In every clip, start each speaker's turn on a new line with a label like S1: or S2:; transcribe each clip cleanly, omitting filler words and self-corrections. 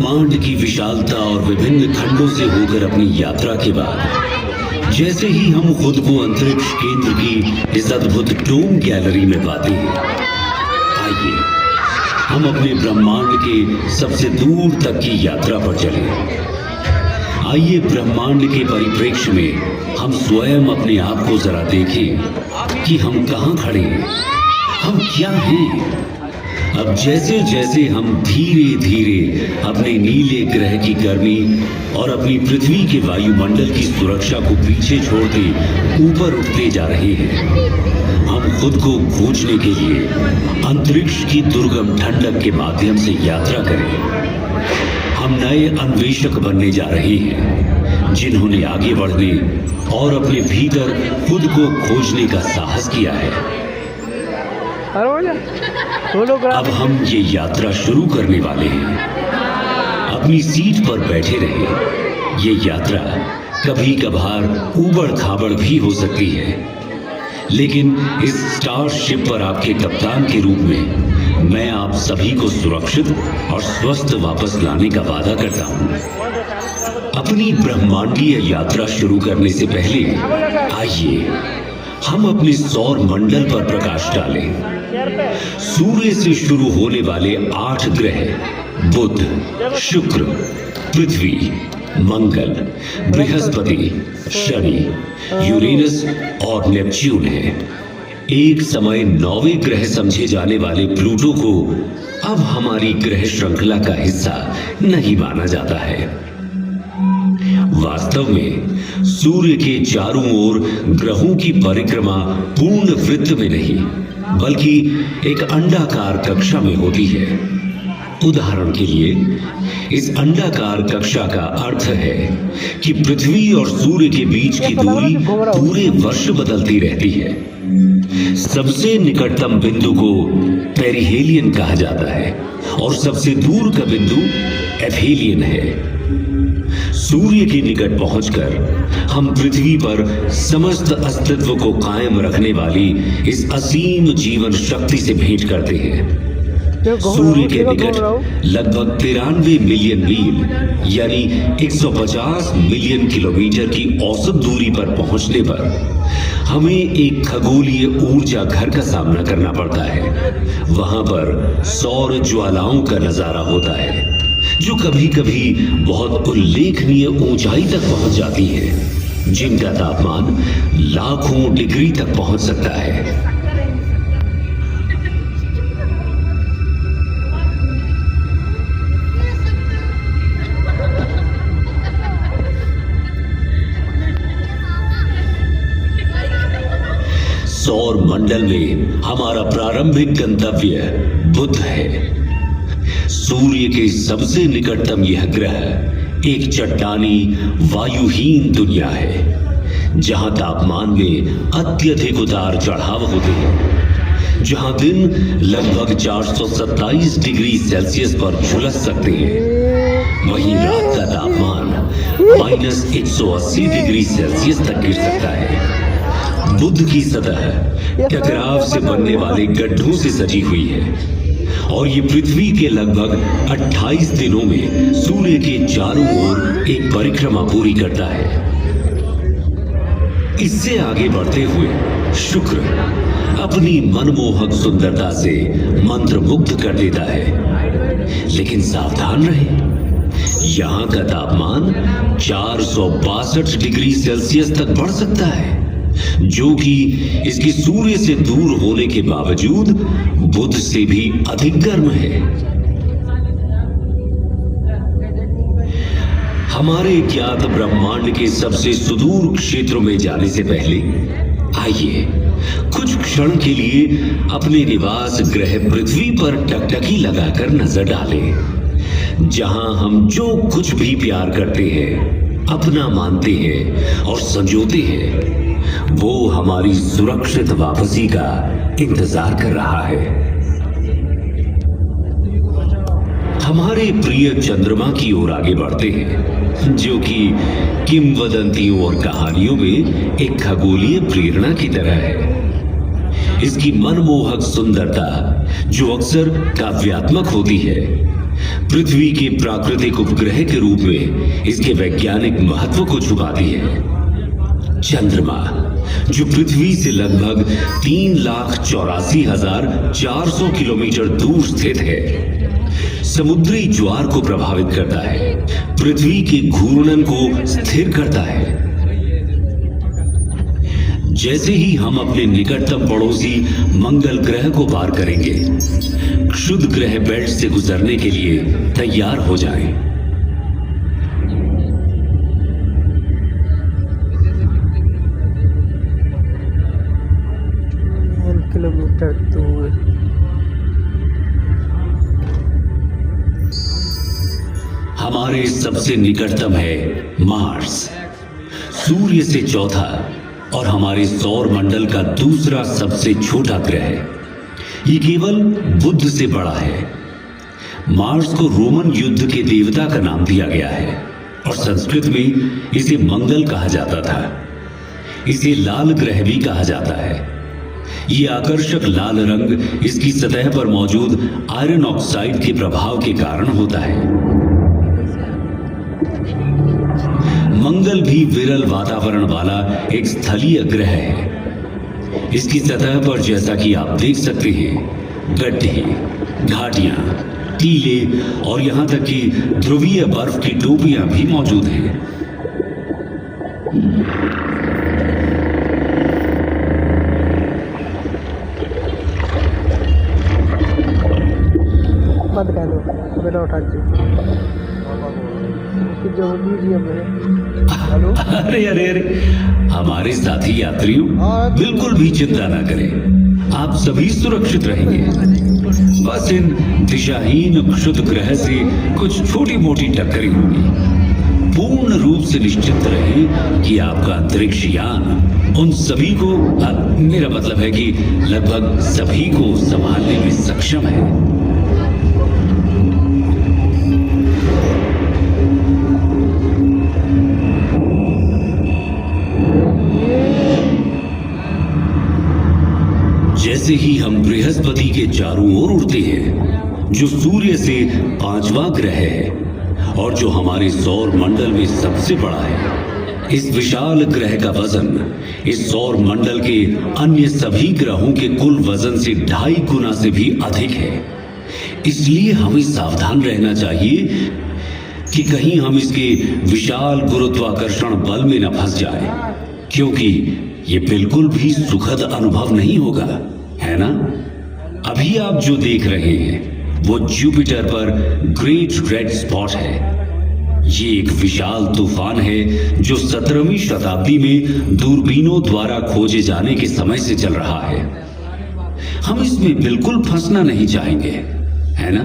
S1: ब्रह्मांड की विशालता और विभिन्न खंडों से होकर अपनी यात्रा के बाद जैसे ही हम खुद को अंतरिक्ष केंद्र की इस अद्भुत डोम गैलरी में पाते हैं, आइए हम अपने ब्रह्मांड के सबसे दूर तक की यात्रा पर चलें। आइए ब्रह्मांड के परिप्रेक्ष्य में हम स्वयं अपने आप को जरा देखें कि हम कहाँ खड़े हैं, हम क्या हैं। अब जैसे जैसे हम धीरे धीरे अपने नीले ग्रह की गर्मी और अपनी पृथ्वी के वायुमंडल की सुरक्षा को पीछे छोड़ते ऊपर उठते जा रहे हैं, हम खुद को खोजने के लिए अंतरिक्ष की दुर्गम ठंडक के माध्यम से यात्रा करें। हम नए अन्वेषक बनने जा रहे हैं, जिन्होंने आगे बढ़ने और अपने भीतर खुद को खोजने का साहस किया है। अब हम ये यात्रा शुरू करने वाले हैं। अपनी सीट पर बैठे रहे। ये यात्रा कभी कभार ऊबड़ खाबड़ भी हो सकती है, लेकिन इस स्टारशिप पर आपके कप्तान के रूप में मैं आप सभी को सुरक्षित और स्वस्थ वापस लाने का वादा करता हूँ। अपनी ब्रह्मांडीय यात्रा शुरू करने से पहले आइए हम अपने सौर मंडल पर प्रकाश डालें। सूर्य से शुरू होने वाले 8 ग्रह बुध, शुक्र, पृथ्वी, मंगल, बृहस्पति, शनि, यूरेनस और नेपच्यून हैं। एक समय 9वें ग्रह समझे जाने वाले प्लूटो को अब हमारी ग्रह श्रृंखला का हिस्सा नहीं माना जाता है। वास्तव में सूर्य के चारों ओर ग्रहों की परिक्रमा पूर्ण वृत्त में नहीं, बल्कि एक अंडाकार कक्षा में होती है। उदाहरण के लिए, इस अंडाकार कक्षा का अर्थ है कि पृथ्वी और सूर्य के बीच की दूरी पूरे वर्ष बदलती रहती है। सबसे निकटतम बिंदु को पेरिहेलियन कहा जाता है और सबसे दूर का बिंदु एफेलियन है। सूर्य के निकट पहुंचकर हम पृथ्वी पर समस्त अस्तित्व को कायम रखने वाली इस असीम जीवन शक्ति से भेंट करते हैं। सूर्य के निकट लगभग 93 मिलियन मील यानी 150 मिलियन किलोमीटर की औसत दूरी पर पहुंचने पर हमें एक खगोलीय ऊर्जा घर का सामना करना पड़ता है। वहां पर सौर ज्वालाओं का नजारा होता है, जो कभी कभी बहुत उल्लेखनीय ऊंचाई तक पहुंच जाती है, जिनका तापमान लाखों डिग्री तक पहुंच सकता है। सौर मंडल में हमारा प्रारंभिक गंतव्य बुध है। सूर्य के सबसे निकटतम यह ग्रह एक चट्टानी वायुहीन दुनिया है, जहां तापमान में अत्यधिक उतार चढ़ाव होते हैं, जहां दिन लगभग 427 डिग्री सेल्सियस पर झुलस सकते हैं, वहीं रात का तापमान -180 डिग्री सेल्सियस तक गिर सकता है। बुध की सतह टकराव से बनने वाले गड्ढों से सजी हुई है और ये पृथ्वी के लगभग 28 दिनों में सूर्य के चारों ओर एक परिक्रमा पूरी करता है। इससे आगे बढ़ते हुए शुक्र अपनी मनमोहक सुंदरता से मंत्रमुग्ध कर देता है, लेकिन सावधान रहें, यहां का तापमान 462 डिग्री सेल्सियस तक बढ़ सकता है, जो कि इसके सूर्य से दूर होने के बावजूद बुध से भी अधिक गर्म है। हमारे ज्ञात ब्रह्मांड के सबसे सुदूर क्षेत्रों में जाने से पहले आइए कुछ क्षण के लिए अपने निवास ग्रह पृथ्वी पर टकटकी लगाकर नजर डालें, जहां हम जो कुछ भी प्यार करते हैं, अपना मानते हैं और संजोते हैं, वो हमारी सुरक्षित वापसी का इंतजार कर रहा है। हमारे प्रिय चंद्रमा की ओर आगे बढ़ते हैं, जो कि किंवदंतियों और कहानियों में एक खगोलीय प्रेरणा की तरह है। इसकी मनमोहक सुंदरता, जो अक्सर काव्यात्मक होती है, पृथ्वी के प्राकृतिक उपग्रह के रूप में इसके वैज्ञानिक महत्व को छुपाती है। चंद्रमा, जो पृथ्वी से लगभग 3,84,400 किलोमीटर दूर स्थित है, समुद्री ज्वार को प्रभावित करता है, पृथ्वी के घूर्णन को स्थिर करता है। जैसे ही हम अपने निकटतम पड़ोसी मंगल ग्रह को पार करेंगे, क्षुद्र ग्रह बेल्ट से गुजरने के लिए तैयार हो जाएं।
S2: 1 किलोमीटर दूर।
S1: हमारे सबसे निकटतम है मार्स, सूर्य से चौथा और हमारे सौर मंडल का दूसरा सबसे छोटा ग्रह। ये केवल बुध से बड़ा है। मार्स को रोमन युद्ध के देवता का नाम दिया गया है और संस्कृत में इसे मंगल कहा जाता था। इसे लाल ग्रह भी कहा जाता है। ये आकर्षक लाल रंग इसकी सतह पर मौजूद आयरन ऑक्साइड के प्रभाव के कारण होता है। मंगल भी विरल वातावरण वाला एक स्थलीय ग्रह है। इसकी सतह पर, जैसा कि आप देख सकते हैं, गड्ढे, घाटियां, टीले और यहां तक कि ध्रुवीय बर्फ की टोपियां भी मौजूद हैं।
S2: बंद कर दो, बिना उठा के जो म्यूजियम है। हेलो,
S1: अरे अरे अरे, हमारे साथी यात्रियों, बिल्कुल भी चिंता ना करें, आप सभी सुरक्षित रहेंगे। बस इन दिशाहीन क्षुद्र ग्रह से कुछ छोटी मोटी टक्करें होगी। पूर्ण रूप से निश्चित रहें कि आपका अंतरिक्ष यान उन सभी को, मेरा मतलब है कि लगभग सभी को संभालने में सक्षम है। जैसे ही हम बृहस्पति के चारों ओर उड़ते हैं, जो सूर्य से 5वां ग्रह है और जो हमारे सौर मंडल में सबसे बड़ा है, इस विशाल ग्रह का वजन इस सौर मंडल के अन्य सभी ग्रहों के कुल वजन से 2.5 गुना से भी अधिक है। इसलिए हमें सावधान रहना चाहिए कि कहीं हम इसके विशाल गुरुत्वाकर्षण बल में न फंस जाएं, क्योंकि ये बिल्कुल भी सुखद अनुभव नहीं होगा, है ना? अभी आप जो देख रहे हैं वो जुपिटर पर ग्रेट रेड स्पॉट है। ये एक विशाल तूफान है जो 17वीं शताब्दी में दूरबीनों द्वारा खोजे जाने के समय से चल रहा है। हम इसमें बिल्कुल फंसना नहीं चाहेंगे, है ना?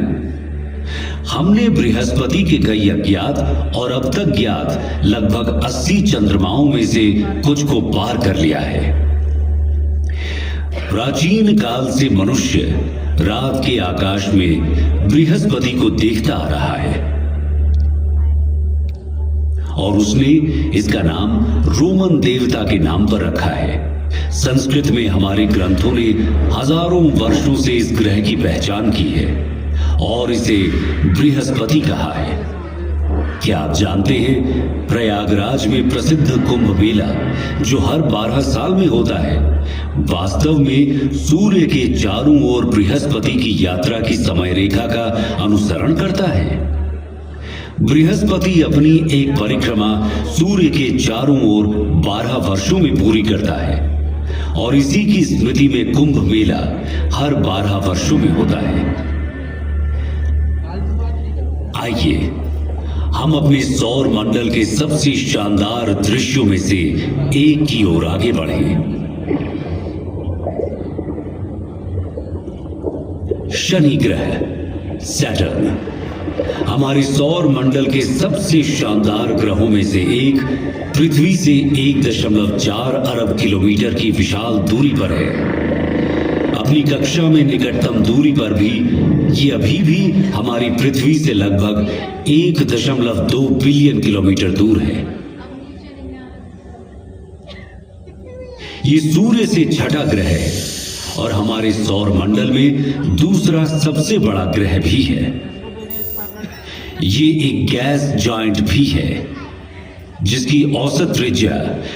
S1: हमने बृहस्पति के कई अज्ञात और अब तक ज्ञात लगभग 80 चंद्रमाओं में से कुछ को पार कर लिया है। प्राचीन काल से मनुष्य रात के आकाश में बृहस्पति को देखता आ रहा है और उसने इसका नाम रोमन देवता के नाम पर रखा है। संस्कृत में हमारे ग्रंथों ने हजारों वर्षों से इस ग्रह की पहचान की है और इसे बृहस्पति कहा है। क्या आप जानते हैं, प्रयागराज में प्रसिद्ध कुंभ मेला जो हर 12 साल में होता है, वास्तव में सूर्य के चारों ओर बृहस्पति की यात्रा की समय रेखा का अनुसरण करता है। बृहस्पति अपनी एक परिक्रमा सूर्य के चारों ओर 12 वर्षों में पूरी करता है और इसी की स्मृति में कुंभ मेला हर 12 वर्षों में होता है। आइए हम अपने सौर मंडल के सबसे शानदार दृश्यों में से एक की ओर आगे बढ़ें। शनि ग्रह, सैटर्न, हमारे सौर मंडल के सबसे शानदार ग्रहों में से एक, पृथ्वी से 1.4 अरब किलोमीटर की विशाल दूरी पर है। अपनी कक्षा में निकटतम दूरी पर भी ये अभी भी हमारी पृथ्वी से लगभग 1.2 बिलियन किलोमीटर दूर है। ये सूर्य से छठा ग्रह है और हमारे सौर मंडल में दूसरा सबसे बड़ा ग्रह भी है। ये एक गैस जॉइंट भी है जिसकी औसत त्रिज्या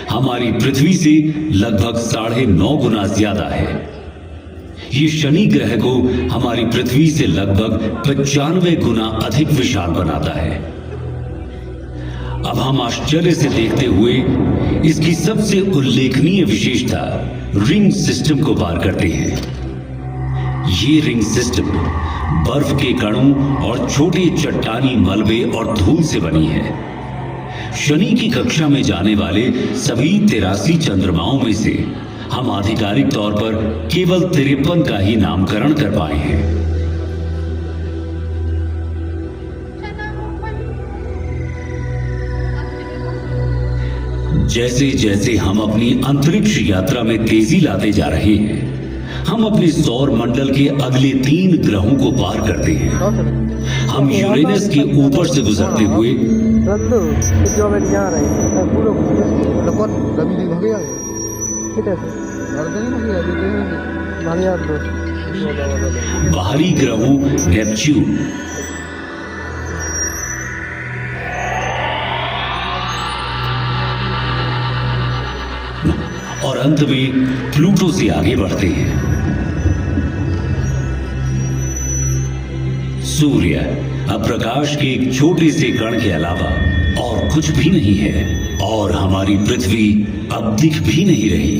S1: हमारी पृथ्वी से लगभग 9.5 गुना ज्यादा है। ये शनि ग्रह को हमारी पृथ्वी से लगभग 95 गुना अधिक विशाल बनाता है। अब हम आश्चर्य से देखते हुए इसकी सबसे उल्लेखनीय विशेषता रिंग सिस्टम को पार करते हैं। ये रिंग सिस्टम बर्फ के कणों और छोटे चट्टानी मलबे और धूल से बनी है। शनि की कक्षा में जाने वाले सभी 83 चंद्रमाओं में से हम आधिकारिक तौर पर केवल 53 का ही नामकरण कर पाए हैं। जैसे जैसे हम अपनी अंतरिक्ष यात्रा में तेजी लाते जा रहे हैं, हम अपने सौर मंडल के अगले 3 ग्रहों को पार करते हैं। हम यूरेनस के ऊपर से गुजरते हुए
S2: रद्दो जो मैं जा रही है पूरा
S3: कौन रवि दिन हो गया
S2: किधर से
S3: नहीं हो गया
S2: नारिया दो
S1: बाहरी ग्रहों नेपच्यून, और अंत में प्लूटो से आगे बढ़ते हैं। सूर्य अब प्रकाश के एक छोटे से कण के अलावा और कुछ भी नहीं है, और हमारी पृथ्वी अब दिख भी नहीं रही।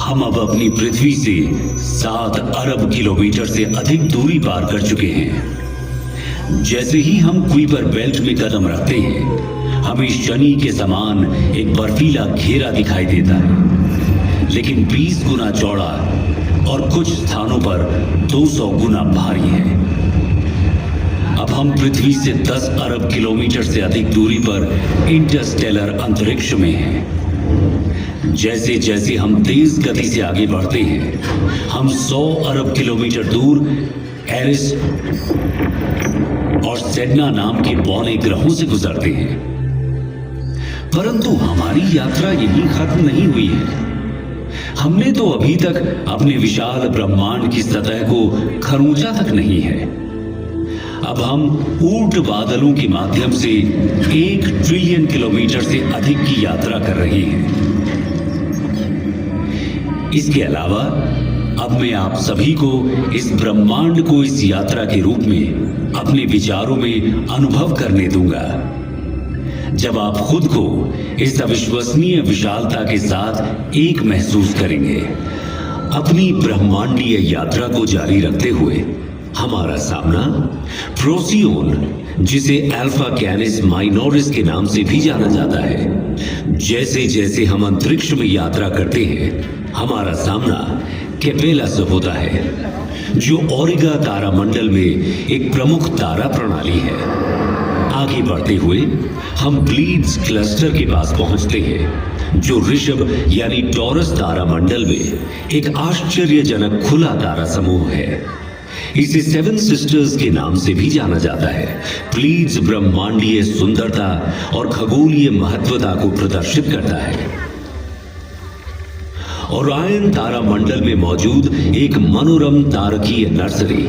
S1: हम अब अपनी पृथ्वी से 7 अरब किलोमीटर से अधिक दूरी पार कर चुके हैं। जैसे ही हम कुइपर बेल्ट में कदम रखते हैं, हमें शनि के समान एक बर्फीला घेरा दिखाई देता है, लेकिन 20 गुना चौड़ा और कुछ स्थानों पर 200 गुना भारी है। अब हम पृथ्वी से 10 अरब किलोमीटर से अधिक दूरी पर इंटरस्टेलर अंतरिक्ष में हैं। जैसे जैसे हम तेज गति से आगे बढ़ते हैं, हम 100 अरब किलोमीटर दूर एरिस और सेडना नाम के बौने ग्रहों से गुजरते हैं। परंतु हमारी यात्रा यहीं खत्म नहीं हुई है। हमने तो अभी तक अपने विशाल ब्रह्मांड की सतह को खरोंचा तक नहीं है। अब हम ऊर्ट बादलों के माध्यम से 1 ट्रिलियन किलोमीटर से अधिक की यात्रा कर रहे हैं। इसके अलावा अब मैं आप सभी को इस ब्रह्मांड को इस यात्रा के रूप में अपने विचारों में अनुभव करने दूंगा, जब आप खुद को इस अविश्वसनीय विशालता के साथ एक महसूस करेंगे। अपनी ब्रह्मांडीय यात्रा को जारी रखते हुए हमारा सामना प्रोसियोन, जिसे अल्फा कैनिस माइनोरिस के नाम से भी जाना जाता है। जैसे जैसे हम अंतरिक्ष में यात्रा करते हैं, हमारा सामना केपेला से होता है, जो ओरिगा तारामंडल में एक प्रमुख तारा प्रणाली है। आगे बढ़ते हुए हम प्लीड्स क्लस्टर के पास पहुंचते हैं, जो ऋषभ यानी टॉरस तारामंडल में एक आश्चर्यजनक खुला तारा समूह है। इसे 7 सिस्टर्स के नाम से भी जाना जाता है। प्लीड्स ब्रह्मांडीय सुंदरता और खगोलीय महत्वता को प्रदर्शित करता है। ओरायन तारामंडल में मौजूद एक मनोरम तारकीय नर्सरी,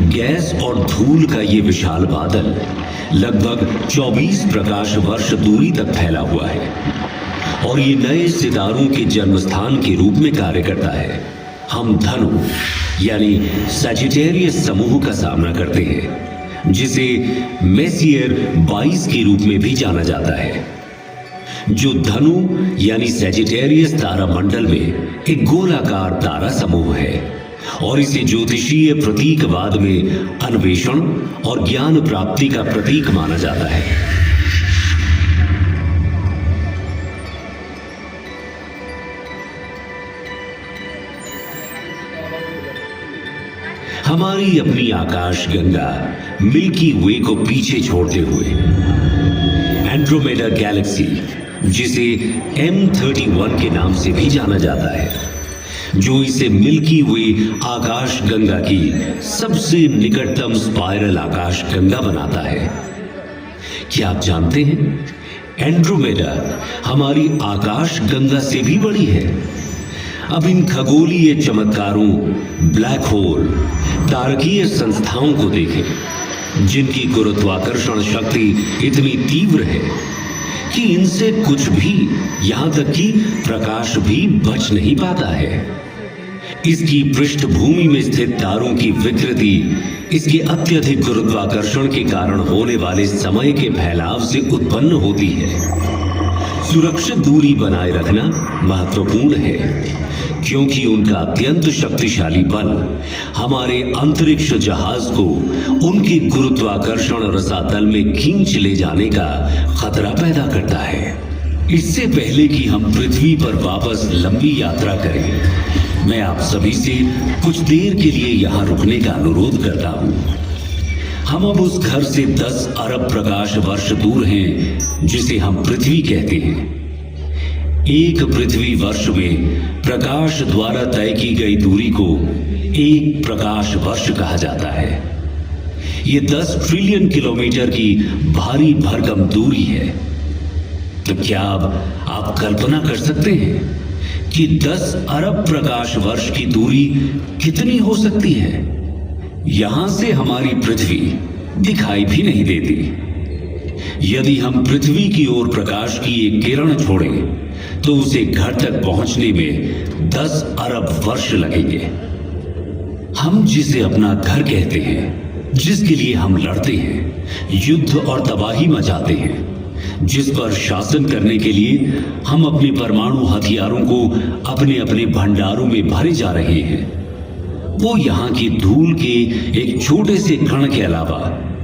S1: गैस और धूल का ये विशाल बादल लगभग 24 प्रकाश वर्ष दूरी तक फैला हुआ है, और ये नए सितारों के जन्मस्थान के रूप में कार्य करता है। हम धनु यानी सजिटेरियस समूह का सामना करते हैं, जिसे मेसियर 22 के रूप में भी जाना जाता है, जो धनु यानी सजिटेरियस तारामंडल में एक गोलाकार तारा समूह है, और इसे ज्योतिषीय प्रतीकवाद में अन्वेषण और ज्ञान प्राप्ति का प्रतीक माना जाता है। हमारी अपनी आकाश गंगा मिल्की वे को पीछे छोड़ते हुए एंड्रोमेडा गैलेक्सी, जिसे M31 के नाम से भी जाना जाता है, जो इसे मिल्की वे आकाश गंगा की सबसे निकटतम स्पाइरल आकाश गंगा बनाता है। क्या आप जानते हैं, एंड्रोमेडा हमारी आकाश गंगा से भी बड़ी है। अब इन खगोलीय चमत्कारों, ब्लैक होल, तारकीय संस्थाओं को देखें जिनकी गुरुत्वाकर्षण शक्ति इतनी तीव्र है कि इनसे कुछ भी, यहां तक कि प्रकाश भी बच नहीं पाता है। इसकी पृष्ठभूमि में स्थित तारों की विकृति इसके अत्यधिक गुरुत्वाकर्षण के कारण होने वाले समय के फैलाव से उत्पन्न होती है। सुरक्षित दूरी बनाए रखना महत्वपूर्ण है क्योंकि उनका अत्यंत शक्तिशाली बल हमारे अंतरिक्ष जहाज को उनके गुरुत्वाकर्षण रसातल में खींच ले जाने का खतरा पैदा करता है। इससे पहले कि हम पृथ्वी पर वापस लंबी यात्रा करें, मैं आप सभी से कुछ देर के लिए यहाँ रुकने का अनुरोध करता हूँ। हम अब उस घर से 10 अरब प्रकाश वर्ष दूर हैं जिसे हम पृथ्वी कहते हैं। एक पृथ्वी वर्ष में प्रकाश द्वारा तय की गई दूरी को एक प्रकाश वर्ष कहा जाता है। ये 10 ट्रिलियन किलोमीटर की भारी भरकम दूरी है। तो क्या आप कल्पना कर सकते हैं कि 10 अरब प्रकाश वर्ष की दूरी कितनी हो सकती है? यहां से हमारी पृथ्वी दिखाई भी नहीं देती। यदि हम पृथ्वी की ओर प्रकाश की एक किरण छोड़ें तो उसे घर तक पहुंचने में 10 अरब वर्ष लगेंगे। हम जिसे अपना घर कहते हैं, जिसके लिए हम लड़ते हैं, युद्ध और तबाही मचाते हैं, जिस पर शासन करने के लिए हम अपने परमाणु हथियारों को अपने अपने भंडारों में भरे जा रहे हैं, वो यहाँ की धूल के एक छोटे से कण के अलावा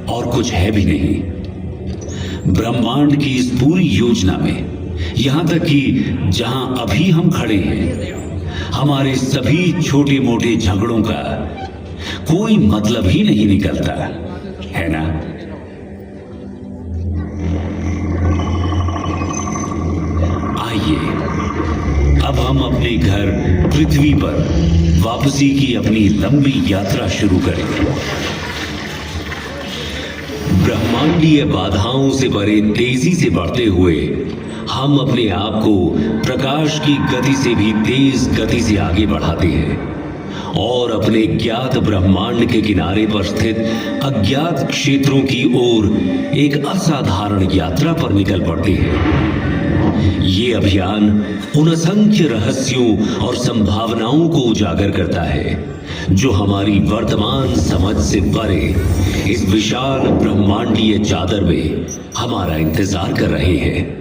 S1: और कुछ है भी नहीं। ब्रह्मांड की इस पूरी योजना में, यहां तक कि जहां अभी हम खड़े हैं, हमारे सभी छोटे मोटे झगड़ों का कोई मतलब ही नहीं निकलता है ना? आइए अब हम अपने घर पृथ्वी पर वापसी की अपनी लंबी यात्रा शुरू करें। ब्रह्मांडीय बाधाओं से भरे तेजी से बढ़ते हुए हम अपने आप को प्रकाश की गति से भी तेज गति से आगे बढ़ाते हैं और अपने ज्ञात ब्रह्मांड के किनारे पर स्थित अज्ञात क्षेत्रों की ओर एक असाधारण यात्रा पर निकल पड़ते हैं। ये अभियान उन असंख्य रहस्यों और संभावनाओं को उजागर करता है जो हमारी वर्तमान समझ से परे इस विशाल ब्रह्मांडीय चादर में हमारा इंतजार कर रहे हैं।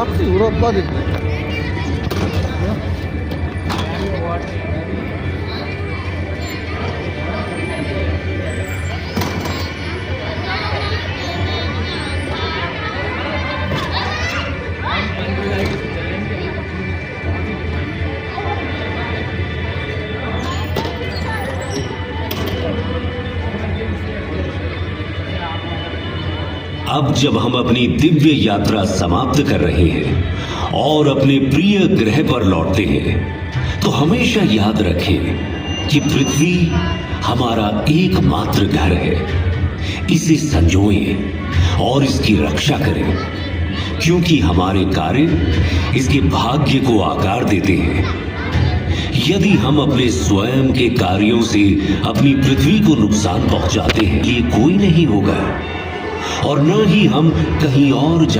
S3: Waktu urut balik.
S1: अब जब हम अपनी दिव्य यात्रा समाप्त कर रहे हैं और अपने प्रिय ग्रह पर लौटते हैं तो हमेशा याद रखें कि पृथ्वी हमारा एकमात्र घर है। इसे संजोएं और इसकी रक्षा करें, क्योंकि हमारे कार्य इसके भाग्य को आकार देते हैं। यदि हम अपने स्वयं के कार्यों से अपनी पृथ्वी को नुकसान पहुंचाते हैं, ये कोई नहीं होगा और न ही हम कहीं और जा